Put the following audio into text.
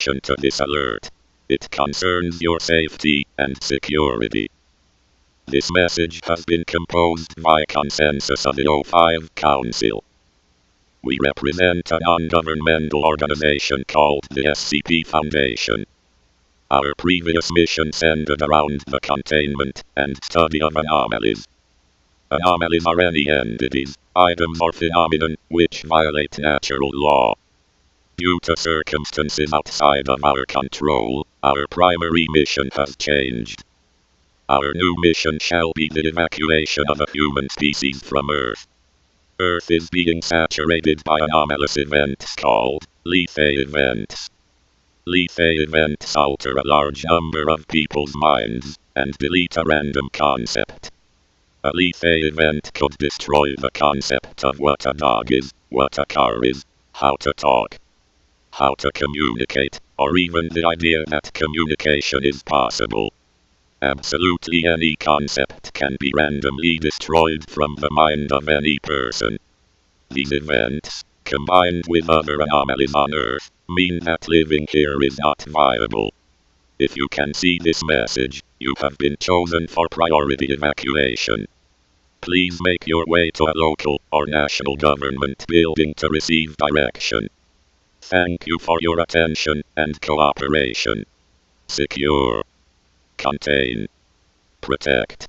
attention to this alert. It concerns your safety and security. This message has been composed by consensus of the O5 Council. We represent a non-governmental organization called the SCP Foundation. Our previous mission centered around the containment and study of anomalies. Anomalies are any entities, items or phenomenon which violate natural law. Due to circumstances outside of our control, our primary mission has changed. Our new mission shall be the evacuation of a human species from Earth. Earth is being saturated by anomalous events called Lethe events. Lethe events alter a large number of people's minds and delete a random concept. A Lethe event could destroy the concept of what a dog is, what a car is, how to talk, how to communicate, or even the idea that communication is possible. Absolutely any concept can be randomly destroyed from the mind of any person. These events, combined with other anomalies on Earth, mean that living here is not viable. If you can see this message, you have been chosen for priority evacuation. Please make your way to a local or national government building to receive direction. Thank you for your attention and cooperation. Secure. Contain. Protect.